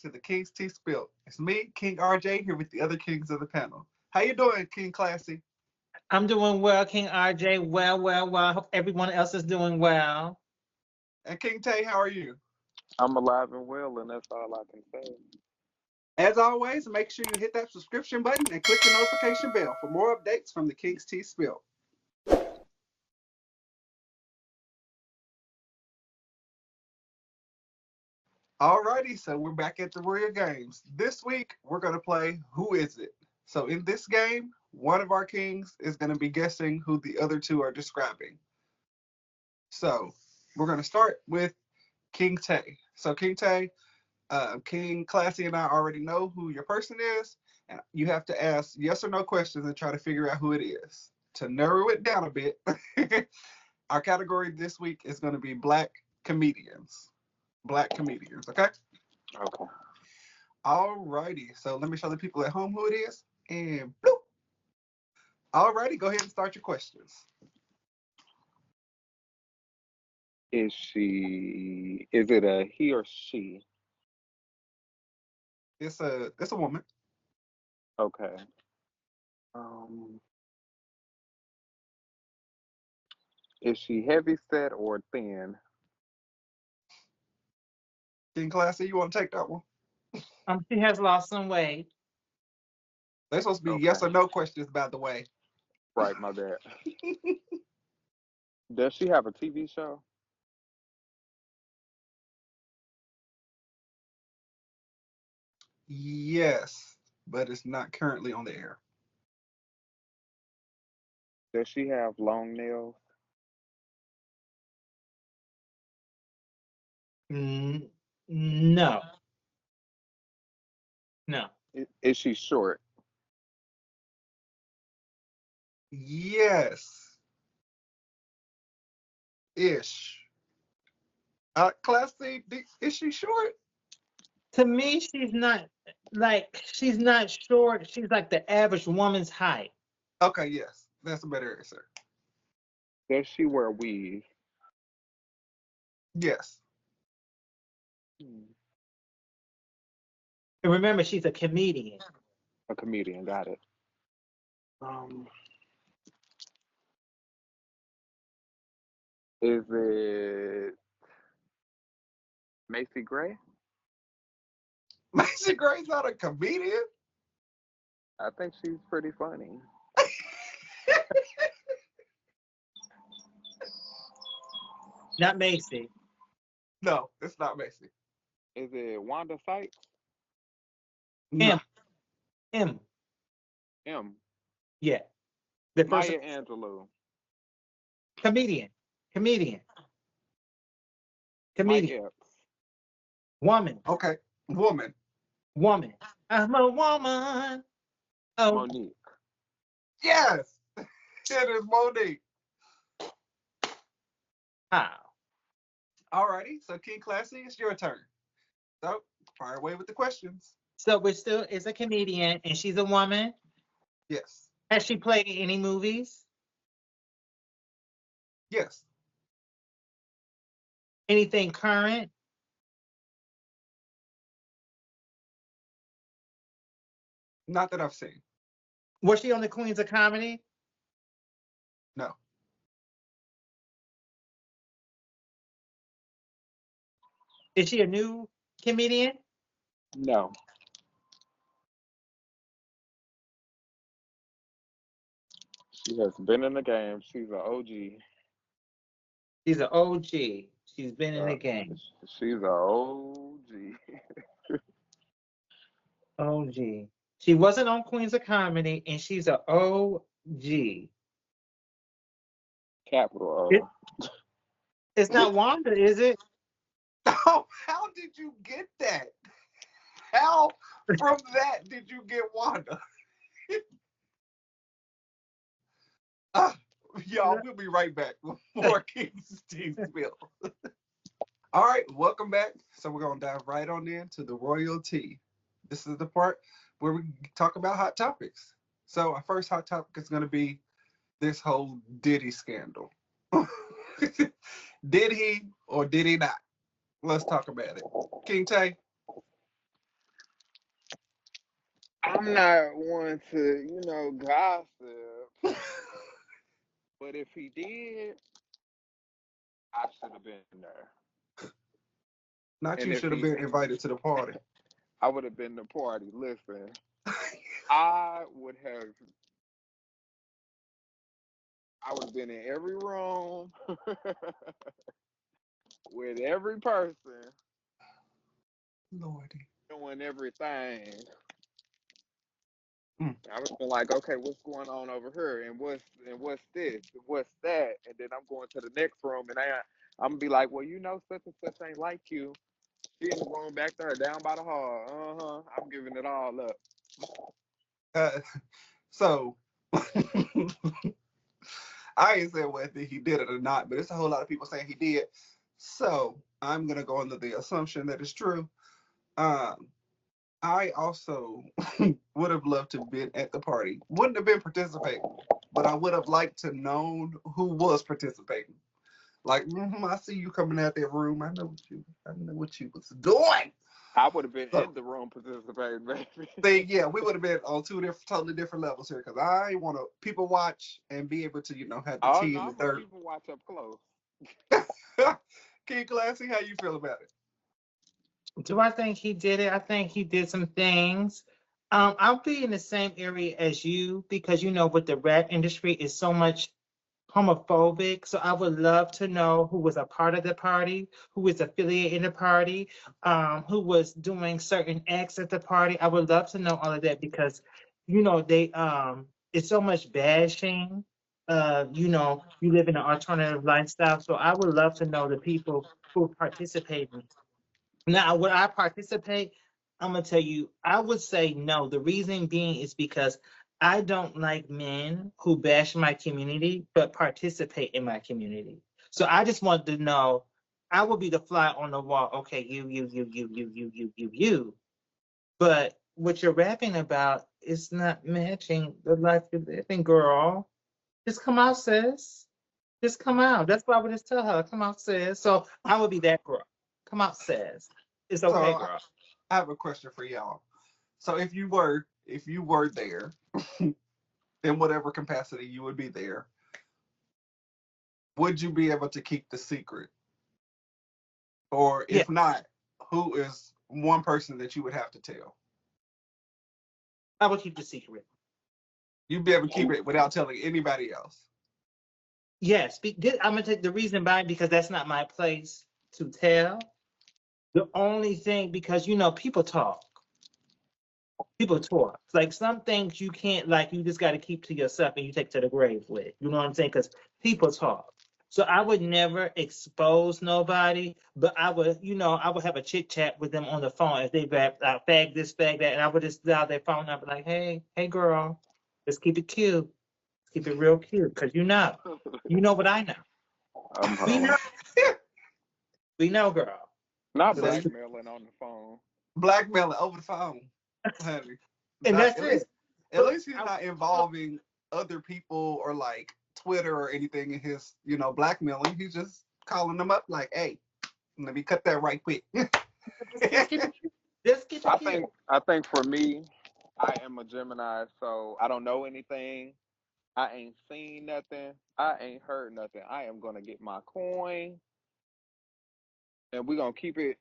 to the King's Tea Spill. It's me, King RJ, here with the other kings of the panel. How you doing, King Classy? I'm doing well, King RJ. Well. Hope everyone else is doing well. And King Tay, how are you? I'm alive and well, and that's all I can say. As always, make sure you hit that subscription button and click the notification bell for more updates from the King's Tea Spill. Alrighty, so we're back at the Royal Games. This week, we're going to play Who Is It? So in this game, one of our kings is going to be guessing who the other two are describing. So we're going to start with King Tay. So King Tay, King Classy and I already know who your person is, and you have to ask yes or no questions and try to figure out who it is. To narrow it down a bit, our category this week is going to be Black comedians. Black comedians, okay? Okay. Alrighty, so let me show the people at home who it is, and bloop. Alrighty, go ahead and start your questions. Is it a he or she? It's a woman. Okay. Um, is she heavy set or thin? King Classy, you want to take that one? She has lost some weight. They're supposed to be yes Okay. or no questions, by the way. Right, my bad. Does she have a TV show? Yes, but it's not currently on the air. Does she have long nails? Mm, no, no. Is she short? Yes, ish. Classy, is she short? To me, she's not short. She's like the average woman's height. Okay, yes, that's a better answer. Does she wear weave? Yes. Hmm, And remember, she's a comedian. A comedian, got it. Um, is it Macy Gray? Macy Gray's not a comedian. I think she's pretty funny. Not Macy. No, it's not Macy. Is it Wanda Sykes? No. M. M. M. Yeah. The first Maya Angelou. comedian. Comedian. Mike Comedian. Epps. Woman. Okay, woman. Woman. I'm a woman. Oh, Monique. Yes, it is Monique. how? Alrighty, so King Classy, it's your turn. So fire away with the questions. So we're still is a comedian and she's a woman. Yes, Has she played in any movies? yes. Anything current? Not that I've seen. Was she on the Queens of Comedy? No. Is she a new comedian? No. She has been in the game. She's an OG. She's an OG. She's been in Uh, the game. she's an OG. OG. She wasn't on Queens of Comedy and she's an OG. Capital It's not Wanda, is it? Oh, how did you get that? How from that did you get Wanda? uh, y'all, we'll be right back with more King's Team Spill. All right, welcome back. So we're going to dive right on into the royalty. This is the part where we talk about hot topics. So our first hot topic is going to be this whole Diddy scandal. Did he or did he not? Let's talk about it. King Tay. I'm not one to, gossip. But if he did, I should have been there. Not And you if should have he, been invited to the party. I would have been the party. Listen, I would have, I would have been in every room with every person Lordy. doing everything. Mm. I was like, okay, what's going on over here, and what's this, and what's that, and then I'm going to the next room, and I'm gonna be like, well, such and such ain't like you. She in the room back there, down by the hall. I'm giving it all up. Uh, so I ain't saying whether he did it or not, but it's a whole lot of people saying he did. So I'm gonna go under the assumption that it's true. Um, I also would have loved to have been at the party. Wouldn't have been participating, but I would have liked to known who was participating. Like, I see you coming out that room. I know what you was doing. I would have been So, in the room participating, baby. yeah, we would have been on two different, totally different levels here because I want to people watch and be able to, have the Oh tea no, in the I'm gonna dirt. people watch up close. King Classy, how you feel about it? Do I think he did it? I think he did some things. I'll be in the same area as you because with the rap industry is so much homophobic. So I would love to know who was a part of the party, who was affiliated in the party, who was doing certain acts at the party. I would love to know all of that because, they it's so much bashing. You live in an alternative lifestyle. So I would love to know the people who participated. Now, would I participate? I'm gonna tell you, I would say no. The reason being is because I don't like men who bash my community but participate in my community. So I just want to know, I will be the fly on the wall. Okay, you. But what you're rapping about is not matching the life you're living, girl. Just come out, sis. Just come out. That's what I would just tell her. Come out, sis. So I would be that girl. Come out, sis. It's okay, So girl. I have a question for y'all. So if you were there in whatever capacity you would be there, would you be able to keep the secret? Or Yeah, if not, who is one person that you would have to tell? I would keep the secret. You'd be able to keep it without telling anybody else. Yes, I'm gonna take the reason by because that's not my place to tell. The only thing because people talk. People talk. Like some things you can't like you just gotta keep to yourself and you take to the grave with. You know what I'm saying? Because people talk. So I would never expose nobody, but I would have a chit chat with them on the phone if they fag this, fag that, and I would just dial their phone number like, hey, girl, let's keep it cute, let's keep it real cute, because you know what I know. I'm We know, home. we know, girl. Not So So let's, you blackmailing on the phone. blackmailing over the phone, honey. and Not that's at it. least at But least he's not involving other people or like Twitter or anything in his, blackmailing. He's just calling them up like, hey, let me cut that right quick. just keep it cute. Just keep it I cute. think I think for me, I am a Gemini, so I don't know anything. I ain't seen nothing. I ain't heard nothing. I am gonna get my coin, and we're gonna keep it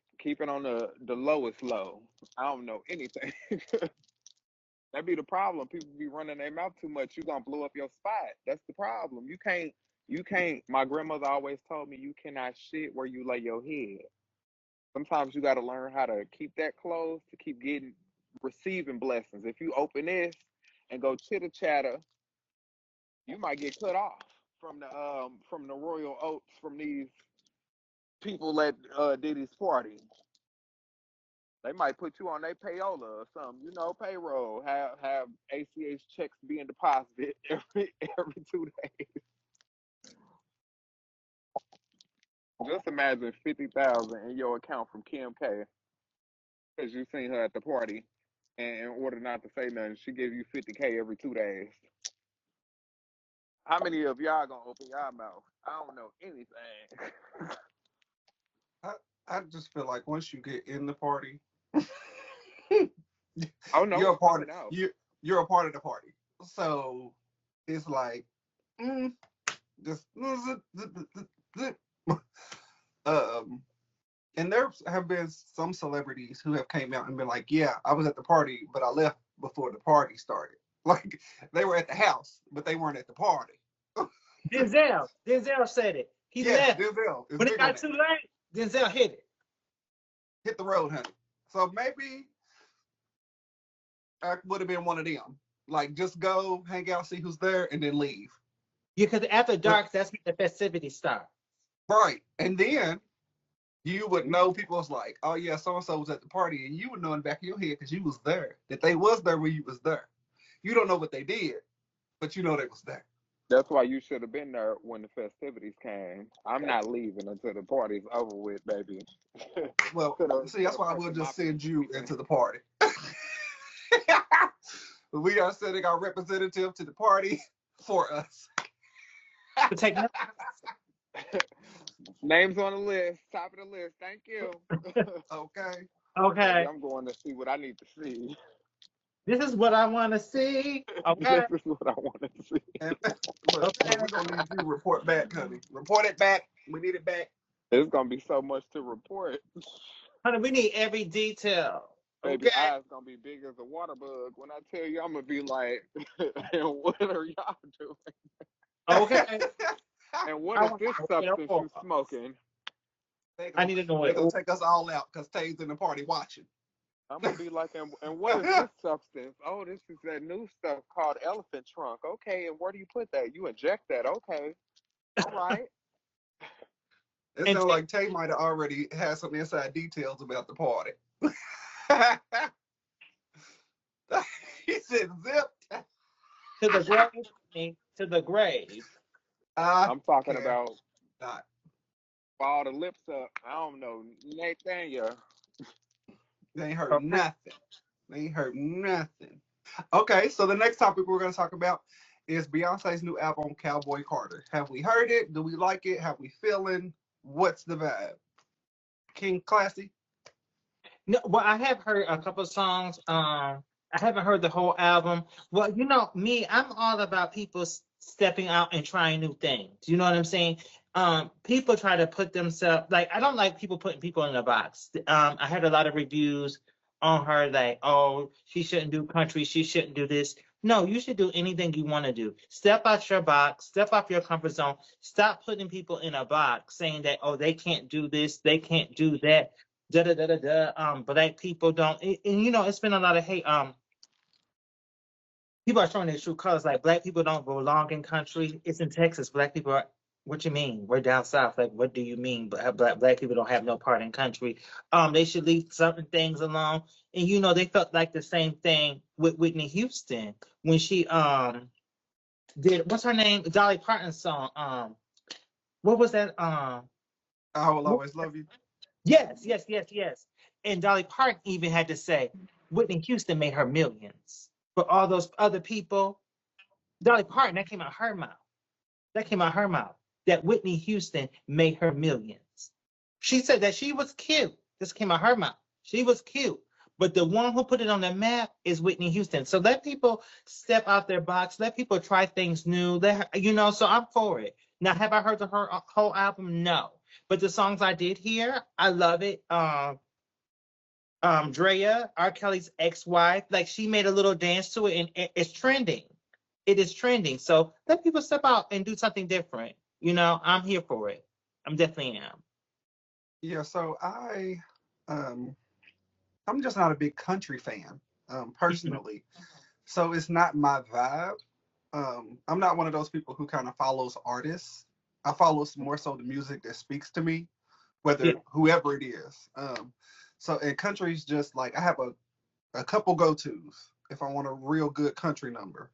on the lowest low. I don't know anything. That be the problem. People be running their mouth too much. You gonna blow up your spot. That's the problem. You can't. My grandmother always told me you cannot shit where you lay your head. Sometimes you got to learn how to keep that closed to keep getting receiving blessings. If you open this and go chitter chatter, you might get cut off from the royal oats from these people at Diddy's party. They might put you on their payola or something, payroll. Have ACH checks being deposited every 2 days. Just imagine 50,000 in your account from Kim K because you seen her at the party, and in order not to say nothing, she give you 50K every 2 days. How many of y'all gonna open y'all mouth? I don't know anything. I, I just feel like once you get in the party, Oh no, You're a part oh of no. you're a part of the party. So it's like mm, just um and there have been some celebrities who have came out and been like, yeah, I was at the party, but I left before the party started. Like they were at the house, but they weren't at the party. Denzel said it. He Yes, left. Denzel is When it big on got that. too late, Denzel hit it. Hit the road, honey. So maybe I would have been one of them. Like just go, hang out, see who's there, and then leave. Because after But dark, that's when the festivities start. right, and then you would know people was like, oh yeah, so and so was at the party, and you would know in the back of your head because you was there that they was there when you was there. You don't know what they did, but you know they was there. That's why you should have been there when the festivities came. I'm not leaving until the party's over with, baby. to Well, the see, to that's the why we'll person my just send people you into leaving. the party. We are sending our representative to the party for us. To take notes. Names on the list, top of the list. Thank you. Okay. Baby, Okay. I'm going to see what I need to see. This is what I want to see. This Okay. is what I want to see. And look, Okay. we're gonna need you to report back, honey. Report it back. We need it back. It's gonna be so much to report. Honey, we need every detail. Baby, Okay. eyes gonna be big as a water bug. When I tell you, I'm gonna be like, and what are y'all doing? Okay. And what I is want this to know substance all. you smoking? I need to know they it gonna all. take us all out because Tay's in the party watching. I'm gonna be like, and what is this substance? Oh, this is that new stuff called elephant trunk. Okay, and where do you put that? You inject that. Okay, all right. It And sounds take like Tay might have already had some inside details about the party. He said zip. to the grave, honey, to the grave. I I'm talking care about not. all the lips up. I don't know, Nathaniel. They ain't heard Okay. nothing. They ain't heard nothing. Okay, so the next topic we're going to talk about is Beyonce's new album, Cowboy Carter. Have we heard it? Do we like it? How we feeling? What's the vibe? King Classy? No, well, I have heard a couple of songs. I haven't heard the whole album. Well, me, I'm all about people stepping out and trying new things. You know what I'm saying? People try to put themselves like I don't like people putting people in a box. I had a lot of reviews on her like, oh, she shouldn't do country, she shouldn't do this. No, you should do anything you want to do. Step out your box, step off your comfort zone. Stop putting people in a box saying that, oh, they can't do this, they can't do that, da da da da da. Black people don't, and it's been a lot of hate. People are showing their true colors. Like black people don't belong in country. It's in Texas. Black people are. What you mean? We're down south. Like, what do you mean? Black people don't have no part in country. They should leave certain things alone. And they felt like the same thing with Whitney Houston when she did what's her name? Dolly Parton's song. What was that? I will What, always love you. yes, yes, yes, yes. And Dolly Parton even had to say Whitney Houston made her millions. But all those other people, Dolly Parton, that came out her mouth. That came out her mouth. That Whitney Houston made her millions. She said that she was cute. This came out her mouth. She was cute. But the one who put it on the map is Whitney Houston. So let people step out their box. Let people try things new. So I'm for it. Now, have I heard her whole album? No. But the songs I did hear, I love it. Drea, R. Kelly's ex-wife, like she made a little dance to it, and it's trending. It is trending. So let people step out and do something different. I'm here for it. I'm definitely am. Yeah, so um I'm just not a big country fan, Mhm. personally. So it's not my vibe. I'm not one of those people who kind of follows artists. I follow more so the music that speaks to me, Yeah. whether whoever it is. So in country's just like I have a couple go tos if I want a real good country number.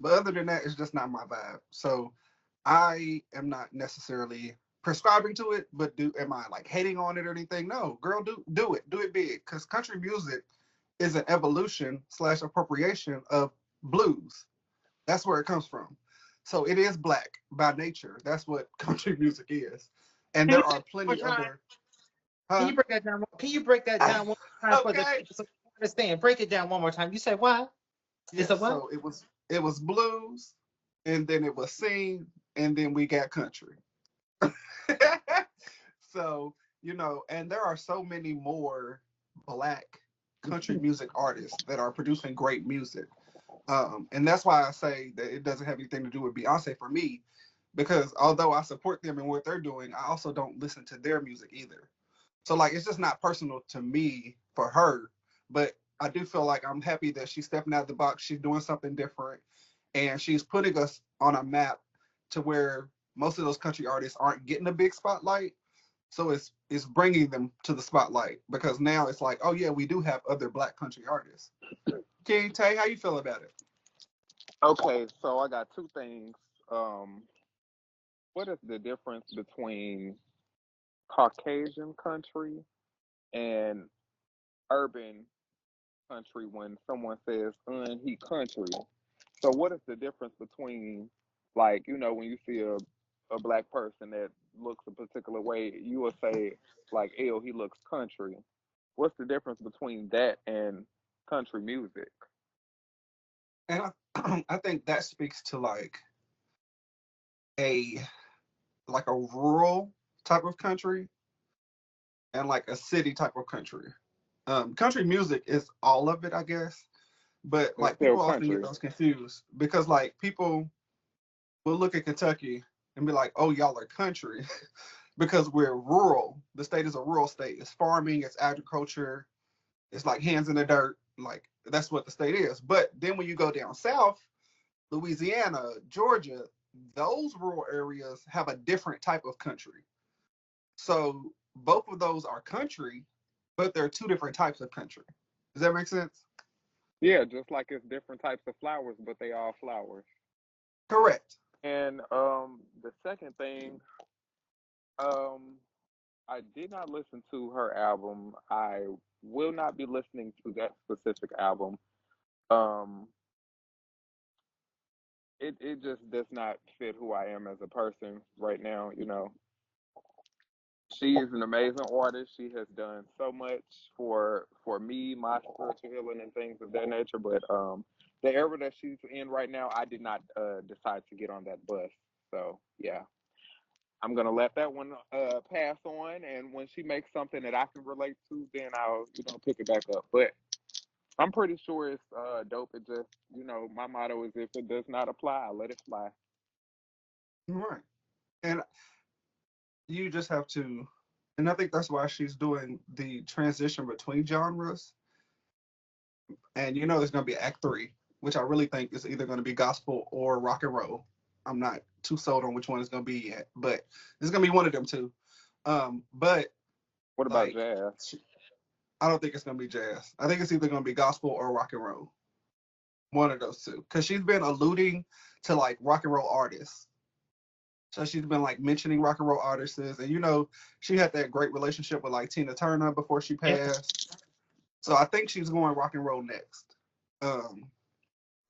But other than that, it's just not my vibe. So I am not necessarily prescribing to it, but am I like hating on it or anything? No, girl, do it big. Because country music is an evolution slash appropriation of blues. That's where it comes from. So it is black by nature. That's what country music is. And Can there you say are that one plenty more time? other, Can huh? you break that down? Can you break that down one more time for the Okay. people? understand. Break it down one more time. You said what? It's a Yes, what? so it was blues, and then it was sing, and then we got country. So, and there are so many more black country music artists that are producing great music. And that's why I say that it doesn't have anything to do with Beyonce for me, because although I support them and what they're doing, I also don't listen to their music either. So like it's just not personal to me for her, but I do feel like I'm happy that she's stepping out of the box. She's doing something different, and she's putting us on a map to where most of those country artists aren't getting a big spotlight. So it's bringing them to the spotlight because now it's like, oh yeah, we do have other black country artists. King Tay, how you feel about it? Okay, so I got two things. Um, what is the difference between Caucasian country and urban country when someone says, he country? So what is the difference between, like, when you see a black person that looks a particular way, you will say, like, ew, he looks country. What's the difference between that and country music? And I think that speaks to a like a rural type of country and like a city type of country. Country music is all of it, I guess, but It's like still people often get country. those confused because like people will look at Kentucky and be like, "Oh, y'all are country," because we're rural. The state is a rural state. It's farming, it's agriculture, it's like hands in the dirt. Like that's what the state is. But then when you go down south, Louisiana, Georgia, those rural areas have a different type of country. So both of those are country, but they're two different types of country. Does that make sense? Yeah, just like it's different types of flowers, but they all flowers. Correct. And the second thing, um, I did not listen to her album. I will not be listening to that specific album. Um, it just does not fit who I am as a person right now. She is an amazing artist. She has done so much for me, my spiritual healing, and things of that nature. But the era that she's in right now, I did not decide to get on that bus. So yeah, I'm gonna let that one pass on. And when she makes something that I can relate to, then I'll pick it back up. But I'm pretty sure it's dope. It just my motto is if it does not apply, I let it fly. Right. And you just have to, and I think that's why she's doing the transition between genres. And there's going to be Act Three, which I really think is either going to be gospel or rock and roll. I'm not too sold on which one it's going to be yet, but it's going to be one of them two. But What about like, jazz? I don't think it's going to be jazz. I think it's either going to be gospel or rock and roll. One of those two, because she's been alluding to like rock and roll artists. So she's been like mentioning rock and roll artists, and she had that great relationship with like Tina Turner before she Yeah. passed. So I think she's going rock and roll next. Um,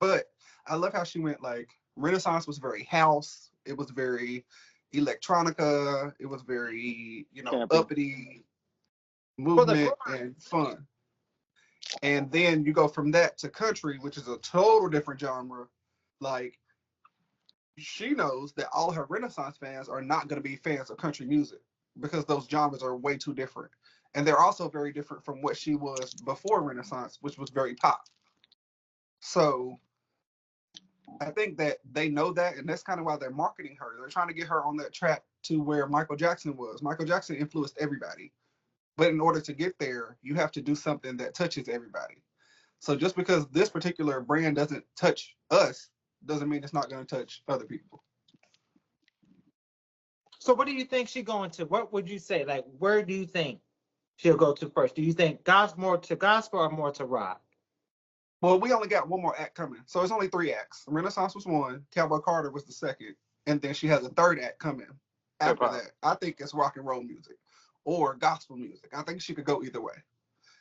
but I love how she went like Renaissance was very house. It was very electronica. It was very Campy. uppity For the movement and fun. And then you go from that to country, which is a total different genre. Like she knows that all her Renaissance fans are not going to be fans of country music because those genres are way too different. And they're also very different from what she was before Renaissance, which was very pop. So I think that they know that, and that's kind of why they're marketing her. They're trying to get her on that track to where Michael Jackson was. Michael Jackson influenced everybody. But in order to get there, you have to do something that touches everybody. So just because this particular brand doesn't touch us, doesn't mean it's not going to touch other people. So what do you think she's going to? What would you say? Like, where do you think she'll go to first? Do you think gospel more to gospel or more to rock? Well, we only got one more act coming. So it's only three acts. Renaissance was one, Cowboy Carter was the second, and then she has a third act coming Hip after hop. that. I think it's rock and roll music or gospel music. I think she could go either way.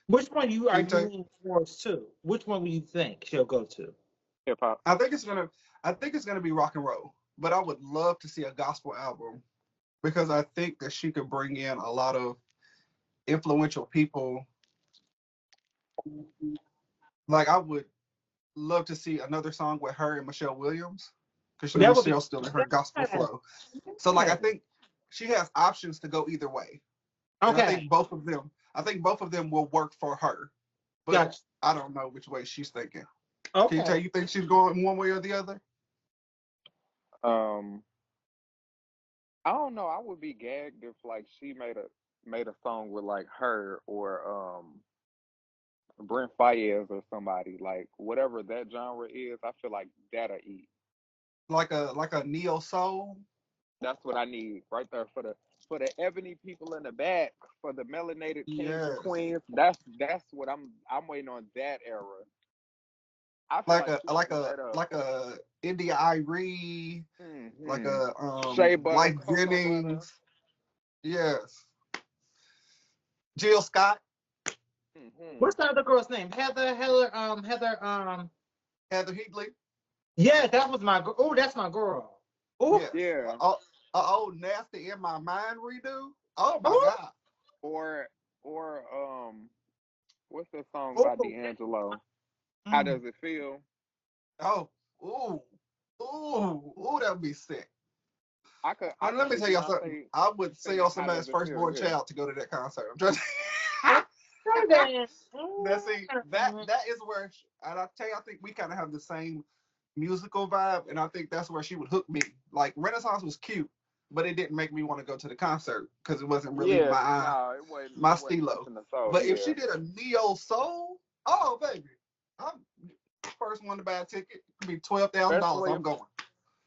Which one are King you Tay? leaning towards to? Which one will you think she'll go to? Hip hop. I think it's gonna be rock and roll. But I would love to see a gospel album because I think that she could bring in a lot of influential people Like I would love to see another song with her and Michelle Williams, because That would be Michelle's still in her gospel yes, flow. So like I yes. think she has options to go either way, and Okay, I think both of them will work for her. But gotcha. I don't know which way she's thinking. Can you tell Okay. you think she's going one way or the other? Um, I don't know. I would be gagged if like she made a song with like her or Brent Fayez or somebody like whatever that genre is. I feel like that'll eat. Like a neo soul? That's what I need right there for the ebony people in the back, for the melanated kings and Yes. queens. That's what I'm waiting on that era. I feel like she should straight up. Like a India Irie, like Hmm a Shea butter, Life cocoa butter. Jennings. Yes. Jill Scott, Hmm What's the other girl's name? Heather. Heather Heatley. Yeah, that was my girl. Oh, that's my girl. Oh, Yes. Yeah. Old Nasty in My Mind redo. Oh my oh, God. Or or what's that song by oh. D'Angelo? How Mm. does it feel? Oh, ooh, ooh, that would be sick. I And let could me see tell y'all something. Beyonce I would sell singing "How somebody's Does It Feel." firstborn Yeah, child to go to that concert. I'm just I say that. now see that is where, and I tell you, I think we kind of have the same musical vibe, and I think that's where she would hook me. Like Renaissance was cute, but it didn't make me want to go to the concert because it wasn't really yeah. No, my it wasn't stilo. touching the soul. But if she Yeah, did a neo soul, oh baby, I'm first one to buy a ticket. It could be $12,000. especially I'm going.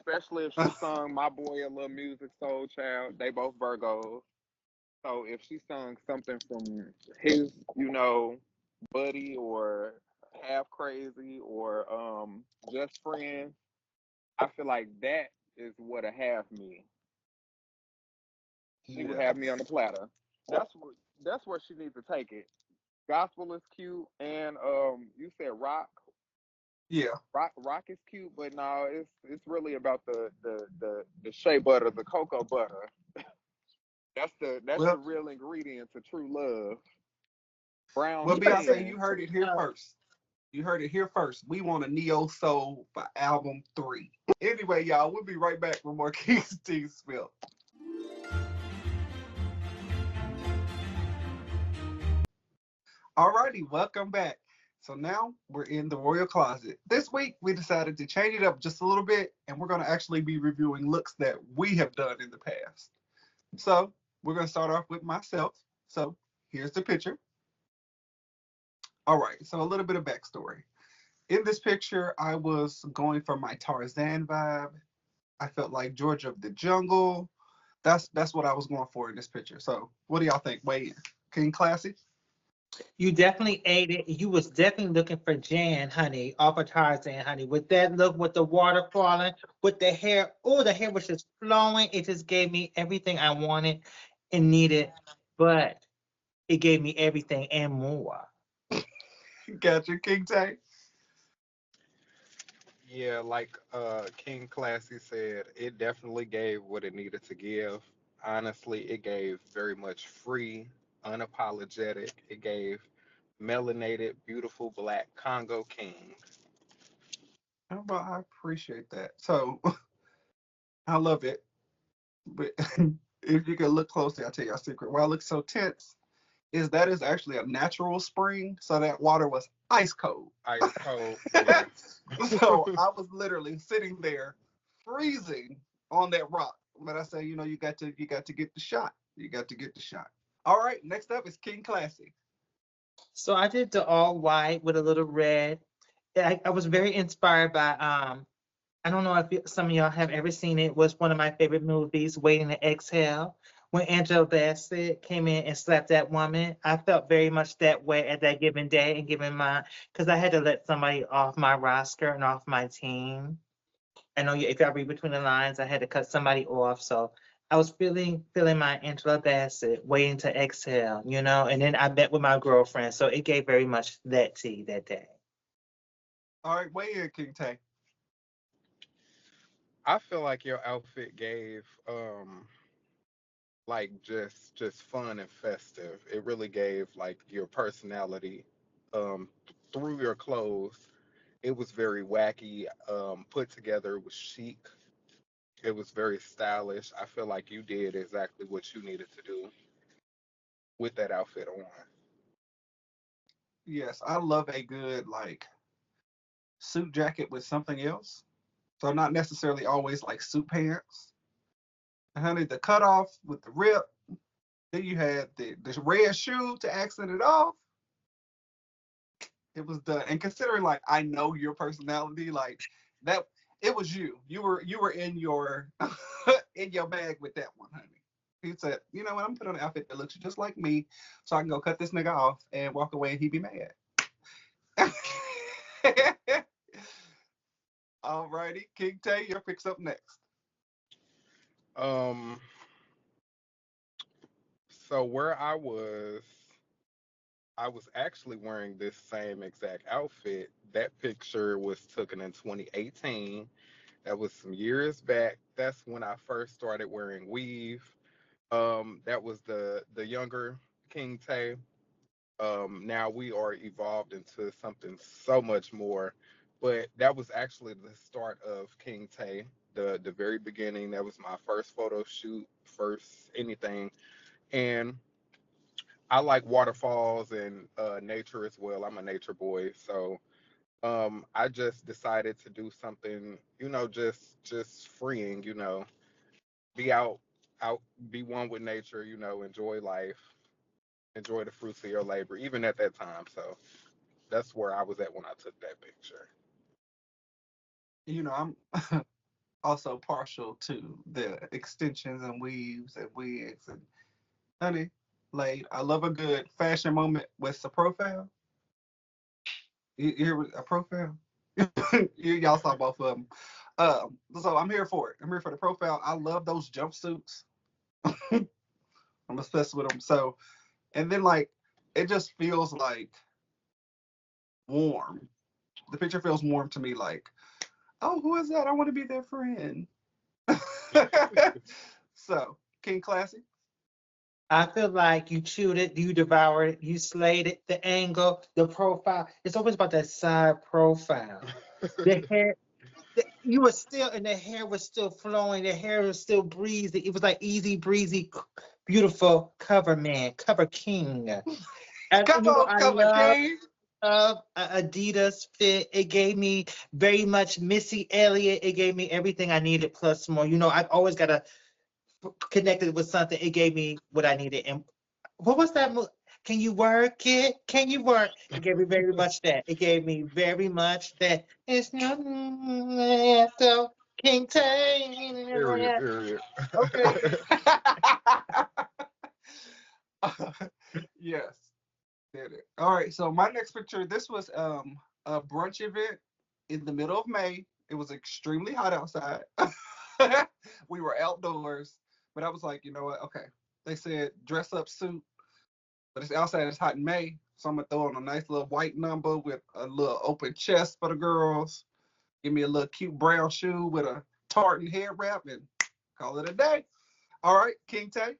especially if she sung "My Boy a Little Music Soul Child." They both Virgos, so if she sung something from his, Buddy or Half Crazy or Just Friends, I feel like that is what a have me. She would Yeah, have me on the platter. That's what that's where she needs to take it. Gospel is cute, and you said yeah. rock is cute, but no, it's really about the shea butter, the cocoa butter. That's the Well, real ingredient to true love. Brown well, You better say Beyonce, skin. you heard it here first. You heard it here first. We want a neo soul for album 3. Anyway, y'all, we'll be right back with more King's Team Spill. Alrighty, welcome back. So now we're in the Royal Closet. This week we decided to change it up just a little bit, and we're going to actually be reviewing looks that we have done in the past. So we're going to start off with myself. So here's the picture. All right, so a little bit of backstory. In this picture, I was going for my Tarzan vibe. I felt like George of the Jungle. That's what I was going for in this picture. So what do y'all think? Weigh in. King Classy? You definitely ate it. You was definitely looking for Jan, honey, off of Tarzan, honey. With that look, with the water falling, with the hair. Oh, the hair was just flowing. It just gave me everything I wanted and needed. But it gave me everything and more. Gotcha, King Tay. Yeah, like King Classy said, it definitely gave what it needed to give. Honestly, it gave very much free, unapologetic. It gave melanated, beautiful black Congo king. Well, I appreciate that. So I love it. But if you can look closely, I'll tell you a secret. Why I look so tense is that is actually a natural spring, so that water was ice cold. Ice cold, yes. So I was literally sitting there freezing on that rock. But I say, you got to get the shot. You got to get the shot. All right, next up is King Classy. So I did the all white with a little red. I was very inspired by I don't know if some of y'all have ever seen it. It was one of my favorite movies, Waiting to Exhale. When Angela Bassett came in and slapped that woman, I felt very much that way at that given day and given my, because I had to let somebody off my roster and off my team. I know if I read between the lines, I had to cut somebody off. So I was feeling my Angela Bassett, Waiting to Exhale, and then I met with my girlfriend. So it gave very much that tea that day. All right, weigh in, King Tay. I feel like your outfit gave like just fun and festive. It really gave like your personality um, through your clothes. It was very wacky, put together. It was chic. It was very stylish. I feel like you did exactly what you needed to do with that outfit on. Yes, I love a good like suit jacket with something else. So not necessarily always like suit pants. And honey, the cutoff with the rip. Then you had the red shoe to accent it off. It was done. And considering like I know your personality, like that, it was you. You were in your in your bag with that one, honey. He said, you know what, I'm gonna put on an outfit that looks just like me, so I can go cut this nigga off and walk away and he be mad. Alrighty, King Tay, your pick's up next. Um, so where I was actually wearing this same exact outfit. That picture was taken in 2018. That was some years back. That's when I first started wearing weave. That was the younger King Tay. Now we are evolved into something so much more. But that was actually the start of King Tay, the very beginning. That was my first photo shoot, first anything. And I like waterfalls and nature as well. I'm a nature boy, so I just decided to do something, just freeing, be out, be one with nature, enjoy life, enjoy the fruits of your labor, even at that time. So that's where I was at when I took that picture. You know, I'm also partial to the extensions and weaves and wigs and honey, like I love a good fashion moment with the profile. You hear a profile? Y'all saw both of them. So I'm here for it. I'm here for the profile. I love those jumpsuits. I'm obsessed with them. So, and then like, it just feels like warm. The picture feels warm to me. Like, oh, who is that? I want to be their friend. So, King Classy. I feel like you chewed it, you devoured it, you slayed it, the angle, the profile. It's always about that side profile. The hair, you were still, and the hair was still flowing, the hair was still breezy. It was like easy breezy, beautiful cover man, cover king. And Come on, I Cover King. love Adidas fit. It gave me very much Missy Elliott. It gave me everything I needed plus more. I've always got to connect it with something. It gave me what I needed. And what was that? Can you work it? Can you work? It gave me very much that. It gave me very much that. It's not so King Period, Tay. period. Okay. Yes, did it. All right, so my next picture, this was a brunch event in the middle of May. It was extremely hot outside. We were outdoors, but I was like, you know what? Okay. They said dress up suit, but it's outside, it's hot in May. So I'm gonna throw on a nice little white number with a little open chest for the girls. Give me a little cute brown shoe with a tartan head wrap and call it a day. All right, King Tay.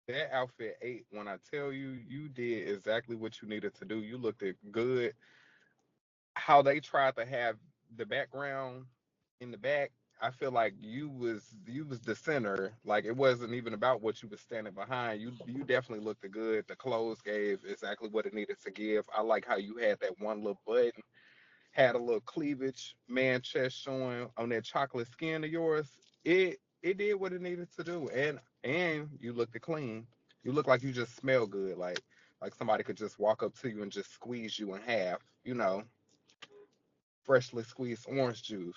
That outfit ate. When I tell you, you did exactly what you needed to do. You looked it good. How they tried to have the background in the back, I feel like you was the center. Like it wasn't even about what you was standing behind. You definitely looked good. The clothes gave exactly what it needed to give. I like how you had that one little button, had a little cleavage, man chest showing on that chocolate skin of yours. It did what it needed to do, and you looked clean. You look like you just smell good, like somebody could just walk up to you and just squeeze you in half. Freshly squeezed orange juice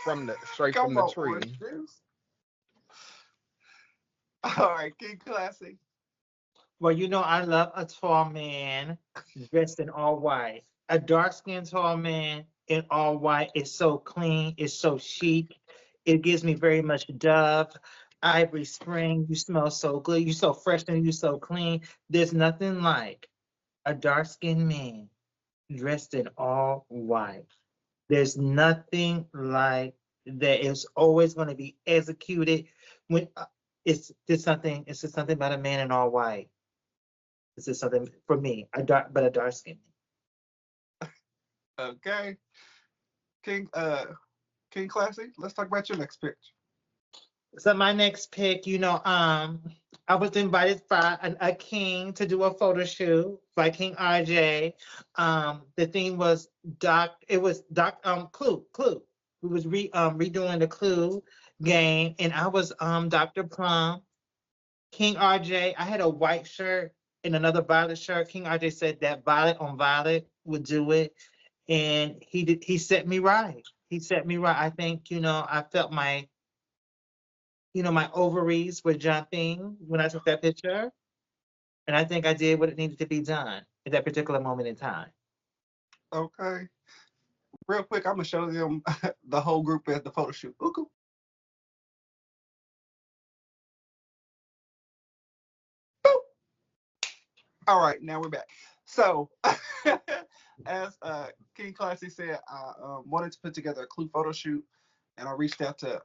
from the straight from Come the on, orange tree. juice. All right, King Classy. Well, I love a tall man dressed in all white. A dark-skinned tall man in all white is so clean, it's so chic. It gives me very much Dove, Ivory Spring. You smell so good. You're so fresh and you're so clean. There's nothing like a dark-skinned man dressed in all white. There's nothing like that. It's always going to be executed when it's just something. It's just something about a man in all white. This is something for me, a dark skin. Okay. King King Classy, let's talk about your next picture. So my next pick, I was invited by a king to do a photo shoot by King RJ. The theme was Clue. We was redoing the Clue game, and I was Dr. Plum. King RJ, I had a white shirt and another violet shirt. King RJ said that violet on violet would do it, and he set me right. He set me right. I think, I felt my ovaries were jumping when I took that picture. And I think I did what it needed to be done at that particular moment in time. Okay. Real quick, I'm gonna show them the whole group at the photo shoot. Ooh, all right, now we're back. So, as King Classy said, I wanted to put together a Clue photo shoot, and I reached out to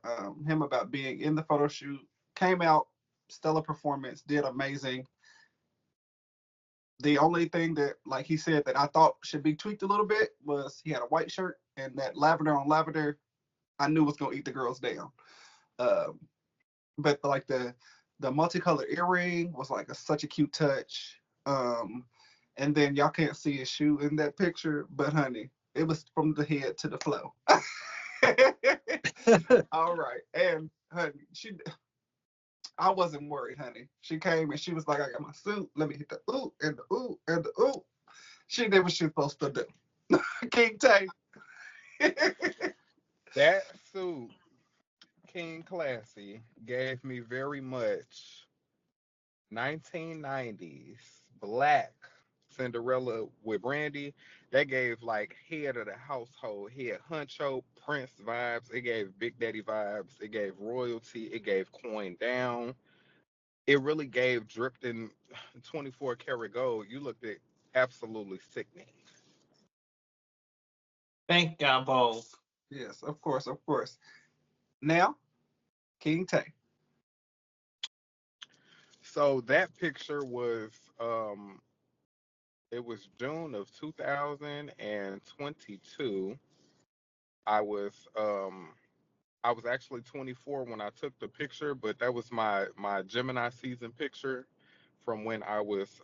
him about being in the photo shoot. Came out, stellar performance, did amazing. The only thing that, like he said, that I thought should be tweaked a little bit was he had a white shirt, and that lavender on lavender, I knew was gonna eat the girls down. Um, but like the multicolored earring was like such a cute touch. And then y'all can't see his shoe in that picture, but honey, it was from the head to the flow. All right, and honey, I wasn't worried, honey. She came and she was like, "I got my suit. Let me hit the ooh and the ooh and the ooh." She did what she was supposed to do. King Tay. That suit, King Classy, gave me very much 1990s black Cinderella with Brandy. That gave like head of the household, head honcho, Prince vibes. It gave Big Daddy vibes. It gave royalty. It gave coin down. It really gave dripped in 24 karat gold. You looked at absolutely sickening. Thank God both. Yes, of course, of course. Now, King Tay. So that picture was it was June of 2022. I was I was actually 24 when I took the picture, but that was my Gemini season picture from when I was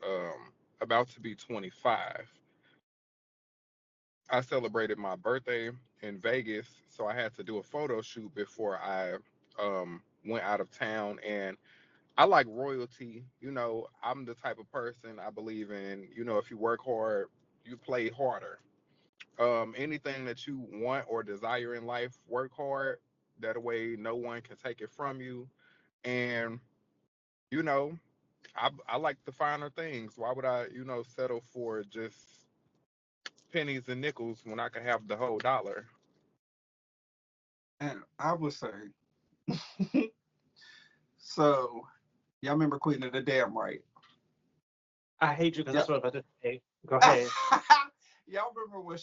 about to be 25. I celebrated my birthday in Vegas, so I had to do a photo shoot before I went out of town. And I like royalty. I'm the type of person I believe in. If you work hard, you play harder. Anything that you want or desire in life, work hard. That way, no one can take it from you. And you know, I like the finer things. Why would I, settle for just pennies and nickels when I could have the whole dollar? And I would say, so y'all remember Queen of the Dam, right? I hate you because Yep. that's what I'm about to say. Go ahead. Y'all remember when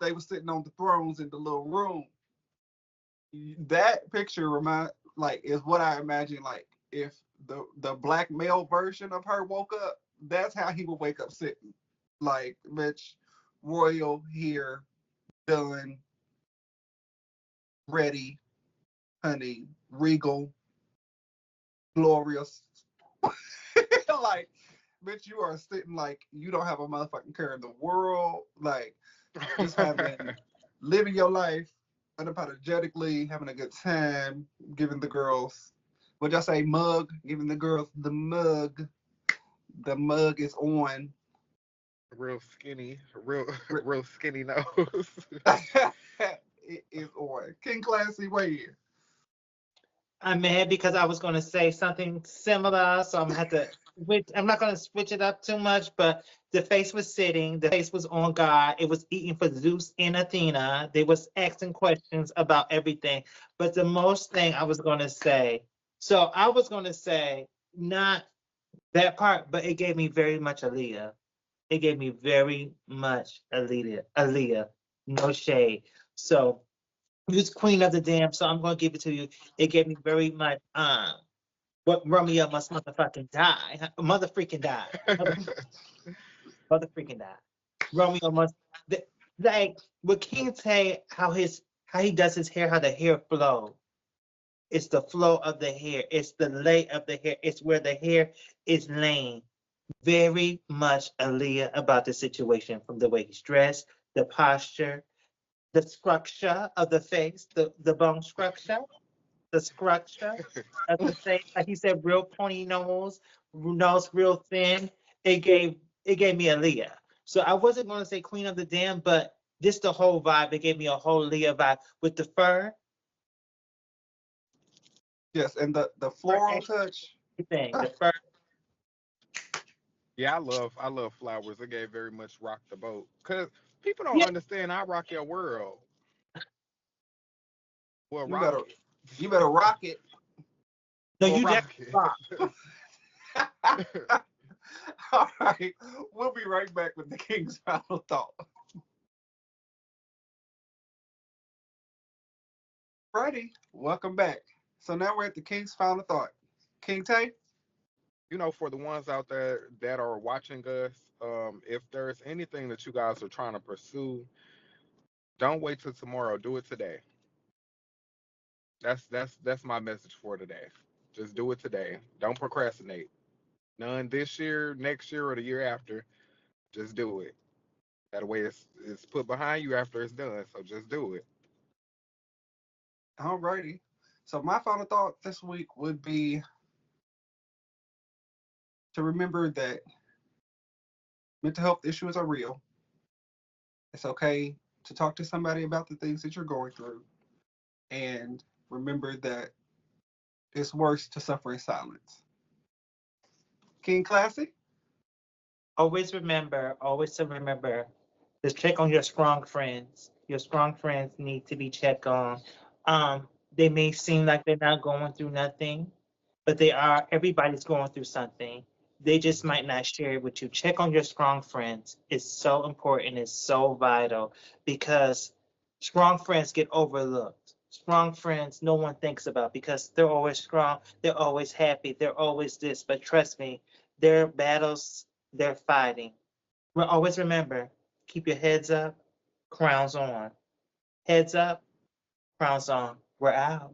they were sitting on the thrones in the little room? That picture is what I imagine, like if the black male version of her woke up, that's how he would wake up sitting. Like, bitch, royal here, done, ready, honey, regal, glorious. Like, bitch, you are sitting like you don't have a motherfucking care in the world. Like, just living your life unapologetically, having a good time, giving the girls, what y'all say, mug, giving the girls the mug. The mug is on. Real skinny, real skinny nose. It is on. King Classy, weigh in. I'm mad because I was going to say something similar, so I'm gonna have to. I'm not going to switch it up too much, but the face was sitting. The face was on God. It was eating for Zeus and Athena. They was asking questions about everything. But the most thing I was going to say, so I was going to say not that part, but it gave me very much Aaliyah. It gave me very much Aaliyah. Aaliyah, no shade. So you was Queen of the Dam, so I'm gonna give it to you. It gave me very much What Romeo must motherfucking die. Mother freaking die. Mother freaking die. Romeo must th- like with King Tay, how he does his hair, how the hair flow. It's the flow of the hair. It's the lay of the hair. It's where the hair is laying. Very much Aaliyah about the situation, from the way he's dressed, the posture, the structure of the face, the bone structure, the structure of the face. Like he said, real pointy nose real thin. It gave it gave me Aaliyah. So I wasn't going to say Queen of the Dam, but just the whole vibe. It gave me a whole Leah vibe with the fur, Yes, and the fur floral touch. everything, the fur. Yeah, I love flowers. It gave very much rock the boat. Cause people don't Yeah, understand I rock your world. Well, You rock better it. you better rock it. no, Well, you rock definitely rock. it. All right. We'll be right back with the King's final thought. Righty, welcome back. So now we're at the King's final thought. King Tay? For the ones out there that are watching us, if there's anything that you guys are trying to pursue, don't wait till tomorrow. Do it today. That's my message for today. Just do it today. Don't procrastinate. None this year, next year, or the year after. Just do it. That way it's put behind you after it's done. So just do it. All righty. So my final thought this week would be to remember that mental health issues are real. It's okay to talk to somebody about the things that you're going through. And remember that it's worse to suffer in silence. King Classic? Always to remember, to check on your strong friends. Your strong friends need to be checked on. They may seem like they're not going through nothing, but they are. Everybody's going through something. They just might not share it with you. Check on your strong friends. It's so important. It's so vital because strong friends get overlooked. Strong friends no one thinks about because they're always strong. They're always happy. They're always this. But trust me, their battles they're fighting. Well, always remember, keep your heads up, crowns on. Heads up, crowns on. We're out.